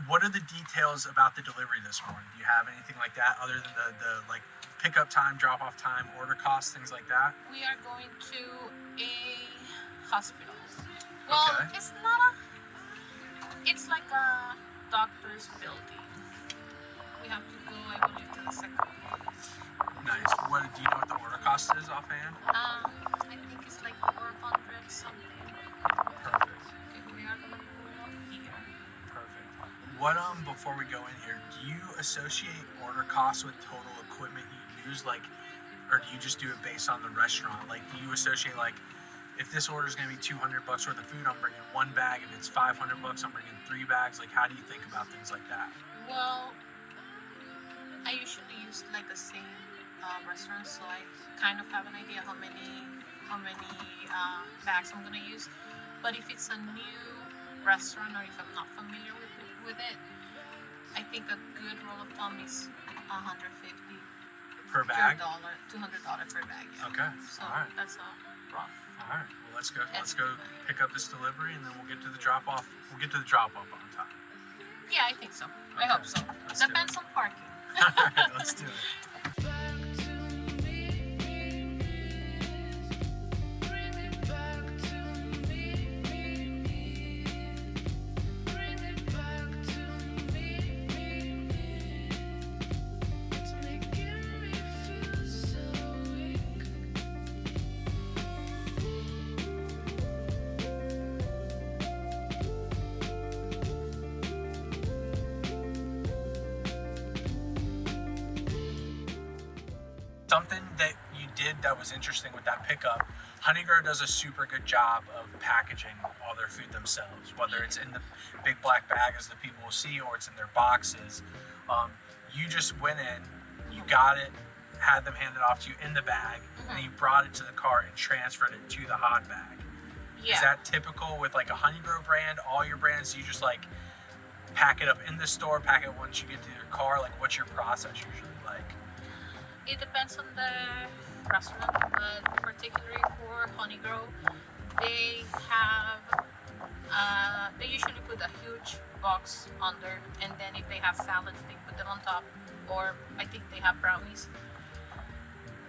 what are the details about the delivery this morning? Do you have anything like that other than the like pickup time, drop off time, order costs, things like that? We are going to a hospital. Well, Okay. it's not a. It's like a doctor's building. We have to go, I believe, to the second floor. Nice. What do you know what the order cost is offhand? I think it's like 400 something. Perfect. Okay, we are gonna go up here. Perfect. What before we go in here, do you associate order costs with total equipment you use, like, or do you just do it based on the restaurant? Like, do you associate like, if this order is gonna be $200 worth of food, I'm bringing one bag. If it's $500, I'm bringing 3 bags. Like, how do you think about things like that? Well, I usually use like the same restaurants, so I kind of have an idea how many bags I'm gonna use. But if it's a new restaurant or if I'm not familiar with it, I think a good rule of thumb is $150 Per bag? $200 per bag. Yeah. Okay. So All right. that's a rough. All right. Well, let's go. Let's go pick up this delivery, and then we'll get to the drop off. We'll get to the drop off on time. Yeah, I think so. I Okay. hope so. Let's do Depends on parking. All right. Let's do it. Something that you did that was interesting with that pickup, Honeygrow does a super good job of packaging all their food themselves, whether it's in the big black bag as the people will see or it's in their boxes. You just went in, you got it, had them hand it off to you in the bag, and then you brought it to the car and transferred it to the hot bag. Yeah. Is that typical with like a Honeygrow brand, all your brands? You just like pack it up in the store, pack it once you get to your car? Like, what's your process usually like? It depends on the restaurant, but particularly for Honeygrow, they have they usually put a huge box under, and then if they have salads, they put them on top, or I think they have brownies.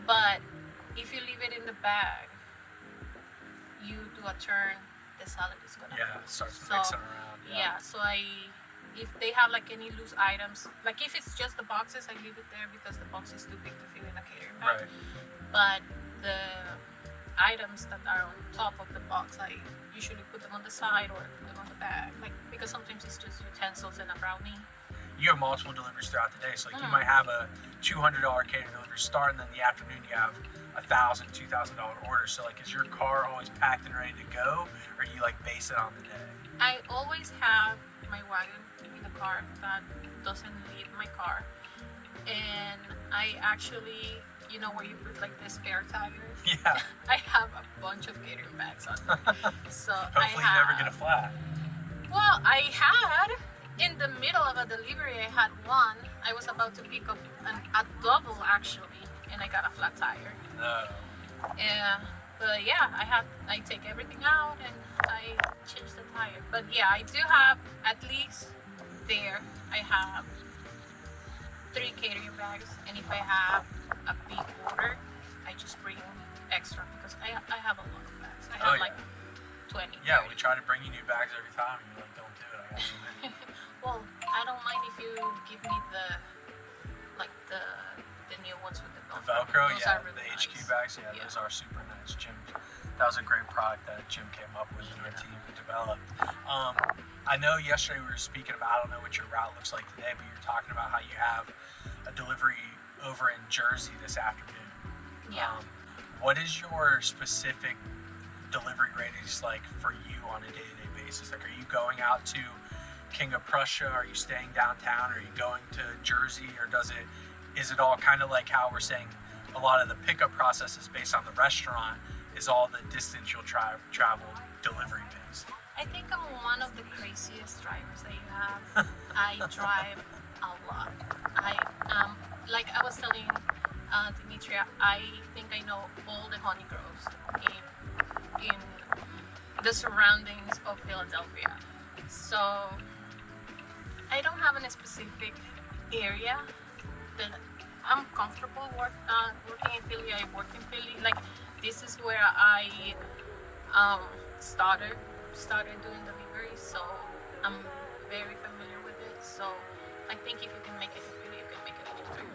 But if you leave it in the bag, you do a turn, the salad is gonna Yeah, start So, mixing around. yeah, so if they have like any loose items, like if it's just the boxes, I leave it there because the box is too big to fit in a catering bag. Right. But the items that are on top of the box, I usually put them on the side or put them on the bag, like because sometimes it's just utensils and a brownie. You have multiple deliveries throughout the day, so like you Mhm. might have a $200 catering delivery start, and then in the afternoon you have $1,000, $2,000 order. So like, is your car always packed and ready to go, or do you like base it on the day? I always have my wagon in the car that doesn't leave my car, and I actually, you know, where you put like the spare tire. Yeah. I have a bunch of catering bags on there. So Hopefully I you never have, get a flat. Well, I had in the middle of a delivery. I had one. I was about to pick up a double actually, and I got a flat tire. No. Yeah, but yeah, I take everything out and I change the tire. But yeah, I do have at least there. I have 3 catering bags, and if I have a big order, I just bring extra because I have a lot of bags. I have Oh, yeah. like 20. Yeah, 30. we try to bring you new bags every time, and you're like, don't do it. I got too many. Well, I don't mind if you give me the new ones with the The Velcro. Velcro, Those yeah, are really the HQ nice. bags, yeah, Yeah. those are super nice. Jim, that was a great product that Jim came up with and our team developed. I know yesterday we were speaking about, I don't know what your route looks like today, but you're talking about how you have a delivery over in Jersey this afternoon. Yeah. What is your specific delivery radius like for you on a day-to-day basis? Like, are you going out to King of Prussia? Are you staying downtown? Are you going to Jersey? Or is it all kind of like how we're saying a lot of the pickup process is based on the restaurant, is all the distance you'll travel delivery based? I think I'm one of the craziest drivers that you have. I drive a lot. Like I was telling Demetria, I think I know all the Honeygrows in the surroundings of Philadelphia. So I a specific area that I'm comfortable working in Philly. I work in Philly. Like, this is where I started doing deliveries, so I'm very familiar with it. So I think if you can make it in Philly, you can make it anywhere.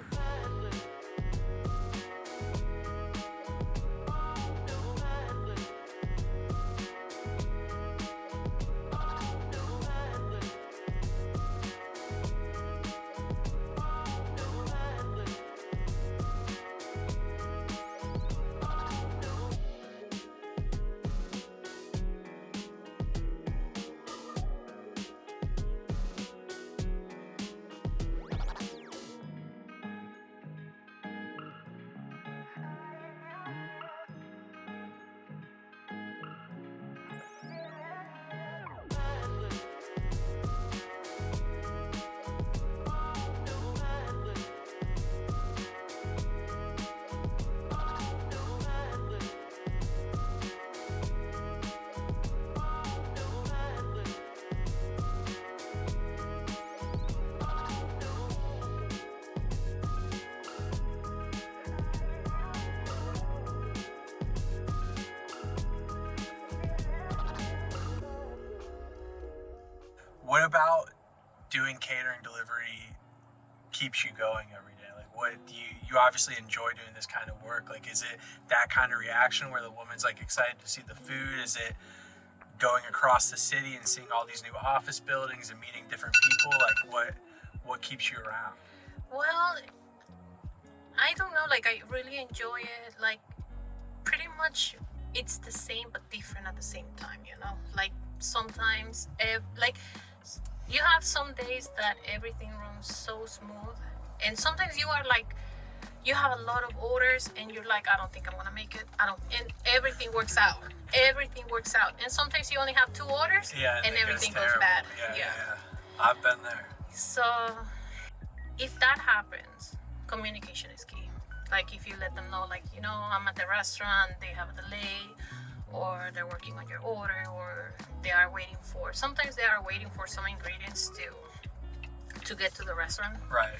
What about doing catering delivery keeps you going every day? Like, what do you obviously enjoy doing this kind of work? Like, is it that kind of reaction where the woman's like excited to see the food? Is it going across the city and seeing all these new office buildings and meeting different people? Like, what keeps you around? Well, I don't know. Like, I really enjoy it. Like, pretty much it's the same but different at the same time, you know? Like, sometimes, like, you have some days that everything runs so smooth, and sometimes you are like, you have a lot of orders and you're like, I don't think I'm gonna make it. And everything works out. And sometimes you only have 2 orders, Yeah, and everything goes terrible. bad. Yeah. I've been there. So if that happens, communication is key. Like, if you let them know, like, you know, I'm at the restaurant, they have a delay, or they're working on your order, or sometimes they are waiting for some ingredients to get to the restaurant. Right.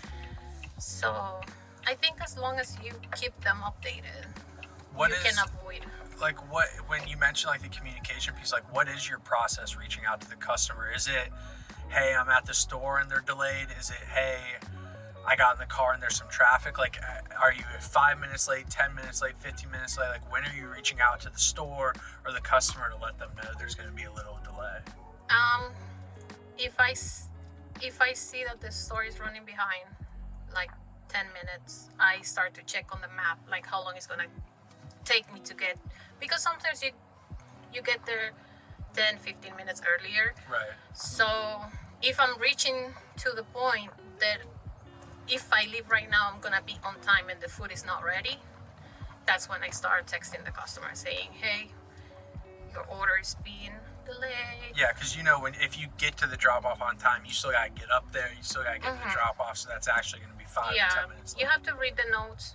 So I think as long as you keep them updated, can avoid. Like, what, when you mention like the communication piece, like, what is your process reaching out to the customer? Is it, hey, I'm at the store and they're delayed? Is it, hey, I got in the car and there's some traffic? Like, are you 5 minutes late, 10 minutes late, 15 minutes late? Like, when are you reaching out to the store or the customer to let them know there's going to be a little delay? If I see that the store is running behind, like 10 minutes, I start to check on the map, like how long it's gonna take me to get, because sometimes you get there 10, 15 minutes earlier. Right. So if I'm reaching to the point that if I leave right now, I'm gonna be on time and the food is not ready, that's when I start texting the customer saying, hey, your order is being delayed. Yeah, because if you get to the drop off on time, you still gotta get up there, you still gotta get to the drop off, so that's actually gonna be 5 to 10 minutes late. You have to read the notes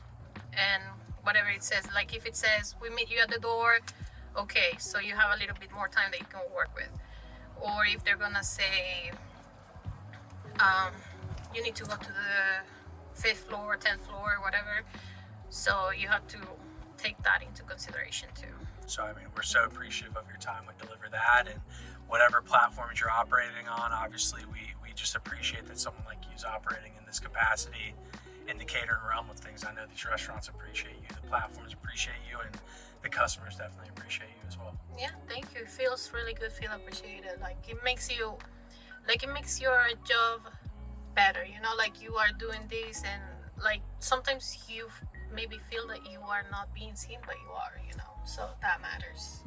and whatever it says. Like, if it says we meet you at the door, okay, so you have a little bit more time that you can work with. Or if they're gonna say you need to go to the 5th floor, 10th floor, whatever, so you have to take that into consideration too. So, I mean, we're so appreciative of your time with Deliver That and whatever platforms you're operating on. Obviously, we just appreciate that someone like you is operating in this capacity in the catering realm of things. I know these restaurants appreciate you, the platforms appreciate you, and the customers definitely appreciate you as well. Yeah, thank you. It feels really good, feel appreciated. Like, it makes your job better, you know, like you are doing this, and like sometimes you maybe feel that you are not being seen, but you are, you know, so that matters.